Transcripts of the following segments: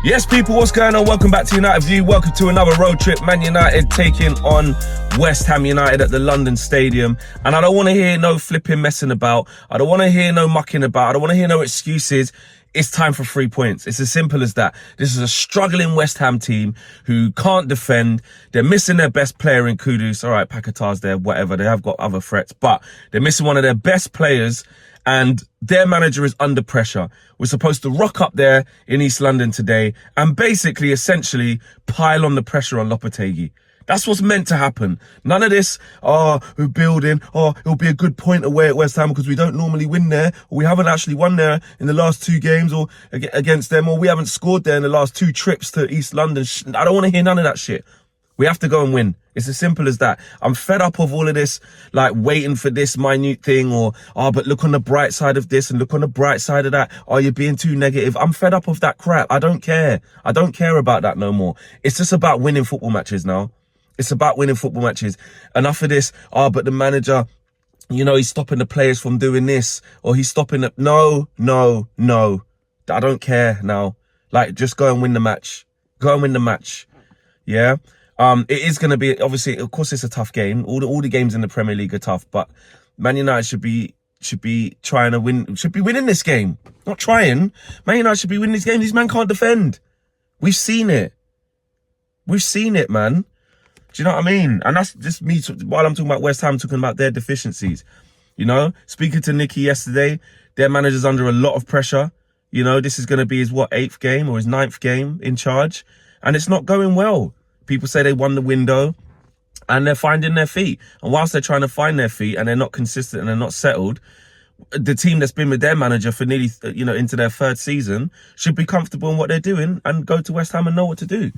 Yes, people, what's going on? Welcome back to United View. Welcome to another road trip. Man United taking on West Ham United at the London Stadium. And I don't want to hear no flipping messing about. I don't want to hear no mucking about. I don't want to hear no excuses. It's time for 3 points. It's as simple as that. This is a struggling West Ham team who can't defend. They're missing their best player in Kudus. All right, Paquetá's there, whatever. They have got other threats, but they're missing one of their best players. And their manager is under pressure. We're supposed to rock up there in East London today and basically, essentially, pile on the pressure on Lopetegui. That's what's meant to happen. None of this, we're building, it'll be a good point away at West Ham because we don't normally win there, or we haven't actually won there in the last 2 games or against them, or we haven't scored there in the last 2 trips to East London. I don't want to hear none of that shit. We have to go and win. It's as simple as that. I'm fed up of all of this, like waiting for this minute thing or, but look on the bright side of this and look on the bright side of that. Oh, you're being too negative. I'm fed up of that crap. I don't care. I don't care about that no more. It's just about winning football matches now. It's about winning football matches. Enough of this. But the manager, you know, he's stopping the players from doing this or he's stopping it. No. I don't care now. Like, just go and win the match. Go and win the match. Yeah. It is going to be, obviously, of course, it's a tough game. All the games in the Premier League are tough, but Man United should be trying to win, should be winning this game. Not trying. Man United should be winning this game. These men can't defend. We've seen it. We've seen it, man. Do you know what I mean? And that's just me, while I'm talking about West Ham, talking about their deficiencies. You know, speaking to Nicky yesterday, their manager's under a lot of pressure. You know, this is going to be his, 8th game or his 9th game in charge, and it's not going well. People say they won the window and they're finding their feet. And whilst they're trying to find their feet and they're not consistent and they're not settled, the team that's been with their manager for nearly, into their 3rd season should be comfortable in what they're doing and go to West Ham and know what to do.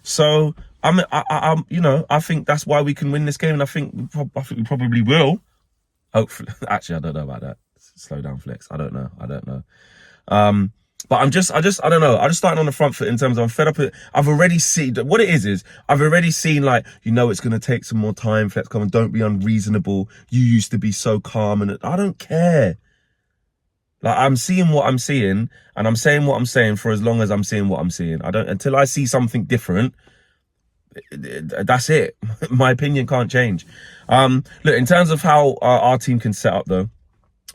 So, I think that's why we can win this game. And I think we probably will. Hopefully. Actually, I don't know about that. Slow down, Flex. I don't know. But I don't know. I just started on the front foot in terms of I'm fed up. I've already seen, what it is I've already seen, like, it's going to take some more time. Flex, come on, don't be unreasonable. You used to be so calm, and I don't care. Like, I'm seeing what I'm seeing, and I'm saying what I'm saying for as long as I'm seeing what I'm seeing. Until I see something different, that's it. My opinion can't change. Look, in terms of how our team can set up, though,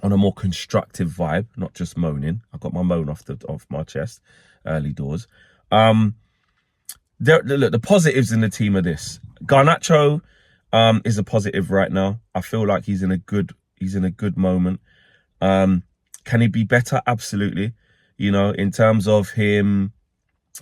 on a more constructive vibe, not just moaning. I got my moan off my chest early doors. Look, the positives in the team are this. Garnacho is a positive right now. I feel like he's in a good moment. Can he be better? Absolutely. In terms of him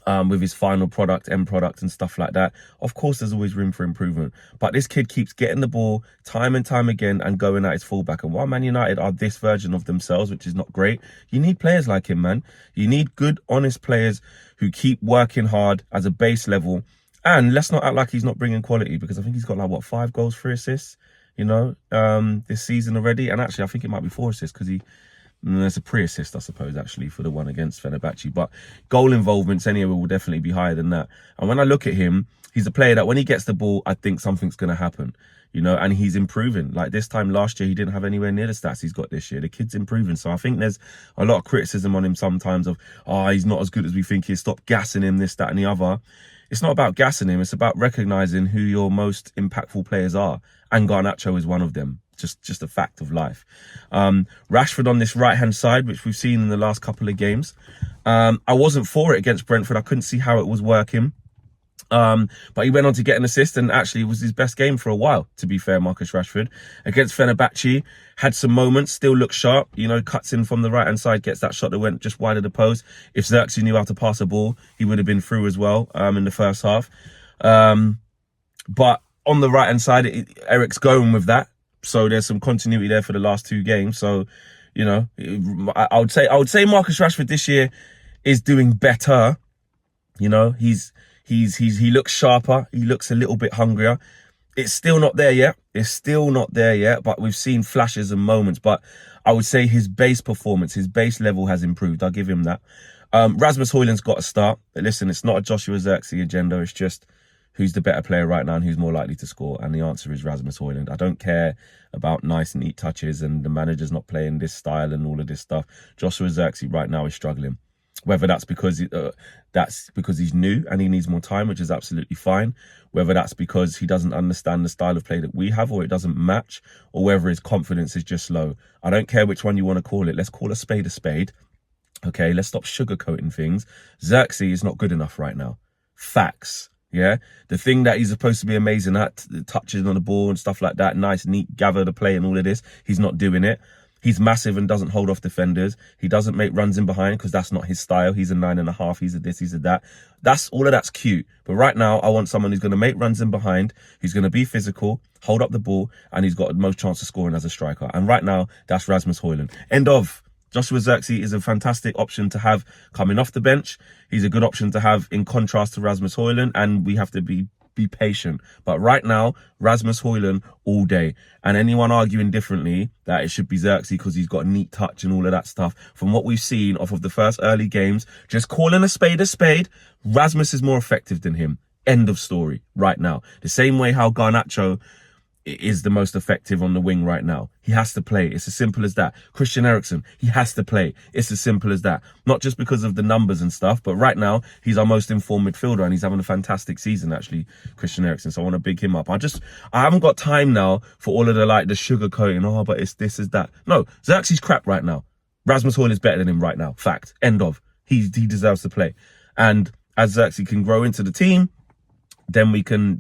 with his final product, end product and stuff like that. Of course, there's always room for improvement. But this kid keeps getting the ball time and time again and going at his fullback. And while Man United are this version of themselves, which is not great, you need players like him, man. You need good, honest players who keep working hard as a base level. And let's not act like he's not bringing quality, because I think he's got 5 goals, 3 assists, this season already. And actually, I think it might be 4 assists because there's a pre-assist, I suppose, actually, for the one against Fenerbahce. But goal involvements anyway will definitely be higher than that. And when I look at him, he's a player that when he gets the ball, I think something's going to happen, and he's improving. Like this time last year, he didn't have anywhere near the stats he's got this year. The kid's improving. So I think there's a lot of criticism on him sometimes of, he's not as good as we think he is. Stop gassing him, this, that and the other. It's not about gassing him. It's about recognising who your most impactful players are. And Garnacho is one of them. Just a fact of life. Rashford on this right-hand side, which we've seen in the last couple of games. I wasn't for it against Brentford. I couldn't see how it was working. But he went on to get an assist, and actually it was his best game for a while, to be fair, Marcus Rashford. Against Fenerbahce, had some moments, still looked sharp, cuts in from the right-hand side, gets that shot that went just wide of the post. If Xerxes knew how to pass a ball, he would have been through as well in the first half. But on the right-hand side, Eric's going with that. So there's some continuity there for the last 2 games. So, I would say Marcus Rashford this year is doing better. He looks sharper. He looks a little bit hungrier. It's still not there yet. But we've seen flashes and moments. But I would say his base performance, his base level has improved. I'll give him that. Rasmus Højlund's got to start. But listen, it's not a Joshua Xerxes agenda. It's just who's the better player right now and who's more likely to score? And the answer is Rasmus Højlund. I don't care about nice and neat touches and the manager's not playing this style and all of this stuff. Joshua Xerxes right now is struggling. Whether that's because he's new and he needs more time, which is absolutely fine. Whether that's because he doesn't understand the style of play that we have, or it doesn't match, or whether his confidence is just low. I don't care which one you want to call it. Let's call a spade a spade. Okay, let's stop sugarcoating things. Xerxes is not good enough right now. Facts. Yeah, the thing that he's supposed to be amazing at, the touches on the ball and stuff like that, nice, neat, gather the play and all of this, he's not doing it. He's massive and doesn't hold off defenders. He doesn't make runs in behind because that's not his style. He's a 9.5. He's a this, he's a that. All of that's cute. But right now, I want someone who's going to make runs in behind. He's going to be physical, hold up the ball, and he's got the most chance of scoring as a striker. And right now, that's Rasmus Højlund. End of. Joshua Xerxes is a fantastic option to have coming off the bench. He's a good option to have in contrast to Rasmus Højlund, and we have to be patient. But right now, Rasmus Højlund all day. And anyone arguing differently that it should be Xerxes because he's got a neat touch and all of that stuff, from what we've seen off of the first early games, just calling a spade, Rasmus is more effective than him. End of story right now. The same way how Garnacho is the most effective on the wing right now. He has to play. It's as simple as that. Christian Eriksen, he has to play. It's as simple as that. Not just because of the numbers and stuff, but right now, he's our most informed midfielder and he's having a fantastic season, actually, Christian Eriksen. So I want to big him up. I haven't got time now for all of the sugar coating. Oh, but it's this, is that. No, Xerxes crap right now. Rasmus Højlund is better than him right now. Fact. End of. He deserves to play. And as Xerxes can grow into the team, then we can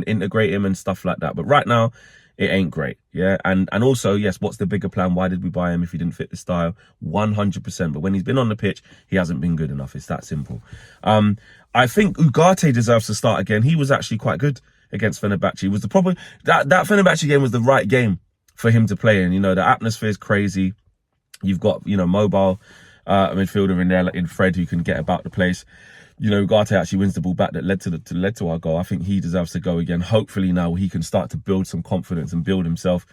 integrate him and stuff like that. But right now, it ain't great. Yeah. And also, yes, what's the bigger plan? Why did we buy him if he didn't fit the style? 100%. But when he's been on the pitch, he hasn't been good enough. It's that simple. I think Ugarte deserves to start again. He was actually quite good against Fenerbahce. It was the problem that Fenerbahce game was the right game for him to play in. You know, the atmosphere is crazy. You've got, mobile midfielder in there, like in Fred, who can get about the place. Ugarte actually wins the ball back that led to our goal. I think he deserves to go again. Hopefully now he can start to build some confidence and build himself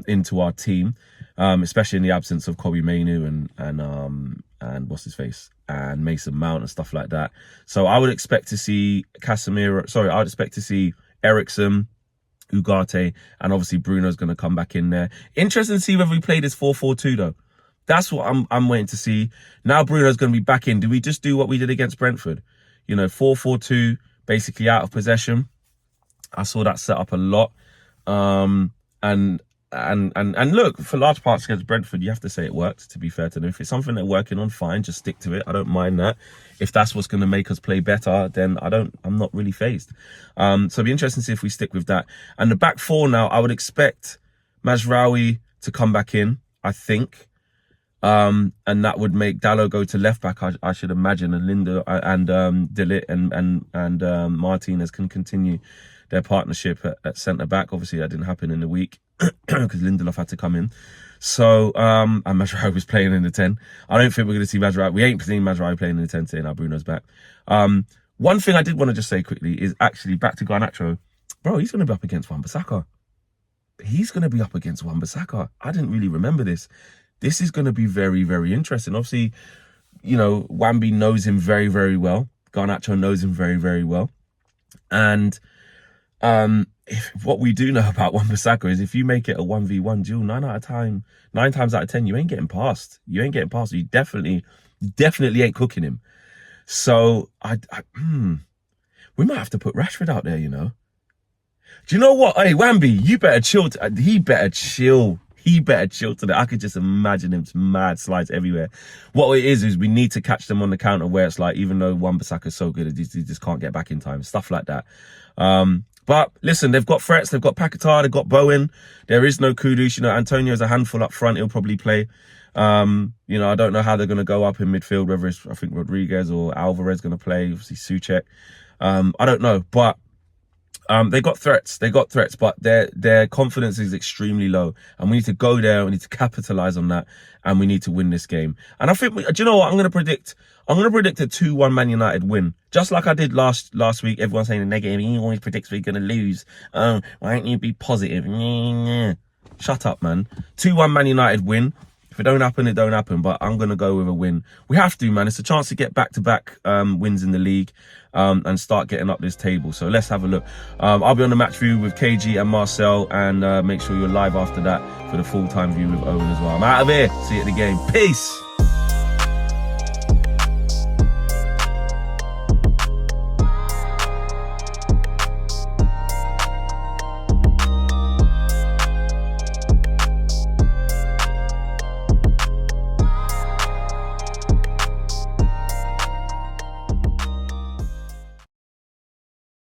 into our team, especially in the absence of Kobe Mainu and what's his face and Mason Mount and stuff like that. So I would expect to see I would expect to see Eriksen, Ugarte, and obviously Bruno's going to come back in there. Interesting to see whether we play this 4-4-2 though. That's what I'm waiting to see. Now Bruno's going to be back in. Do we just do what we did against Brentford? 4-4-2, basically out of possession. I saw that set up a lot. And look, for large parts against Brentford, you have to say it worked, to be fair to them. If it's something they're working on, fine, just stick to it. I don't mind that. If that's what's going to make us play better, then I'm not really fazed. So it'll be interesting to see if we stick with that. And the back four now, I would expect Mazraoui to come back in, I think. And that would make Dalot go to left back, I should imagine, and Linda and De Ligt and Martinez can continue their partnership at centre back. Obviously, that didn't happen in the week because Lindelof had to come in. So, and Mazraoui was playing in the 10. I don't think we're going to see Mazraoui. We ain't seeing Mazraoui playing in the 10 today. Now Bruno's back. One thing I did want to just say quickly is actually back to Garnacho. Bro, he's going to be up against Wan-Bissaka. I didn't really remember this. This is going to be very, very interesting. Obviously, Wambi knows him very, very well. Garnacho knows him very, very well. And what we do know about Wan-Bissaka is if you make it a 1v1 duel, 9 times out of 10, you ain't getting past. You definitely ain't cooking him. So we might have to put Rashford out there, Do you know what? Hey, Wambi, you better chill. He better chill. Today. I could just imagine him mad slides everywhere. What it is we need to catch them on the counter where it's like, even though Wan-Bissaka is so good, he just can't get back in time. Stuff like that. But listen, they've got threats. They've got Paquetá. They've got Bowen. There is no Kudus. Antonio's a handful up front. He'll probably play. I don't know how they're going to go up in midfield, whether it's, I think, Rodriguez or Alvarez going to play. Obviously, Souček. I don't know. But they got threats, but their confidence is extremely low, and we need to go there. We need to capitalize on that, and we need to win this game. And I think, do you know what? I'm going to predict a 2-1 Man United win, just like I did last week. Everyone's saying the negative. He always predicts we're going to lose. Why don't you be positive? Shut up, man. 2-1 Man United win. If it don't happen, it don't happen. But I'm going to go with a win. We have to, man. It's a chance to get back-to-back wins in the league and start getting up this table. So let's have a look. I'll be on the match view with KG and Marcel. And make sure you're live after that for the full-time view with Owen as well. I'm out of here. See you at the game. Peace.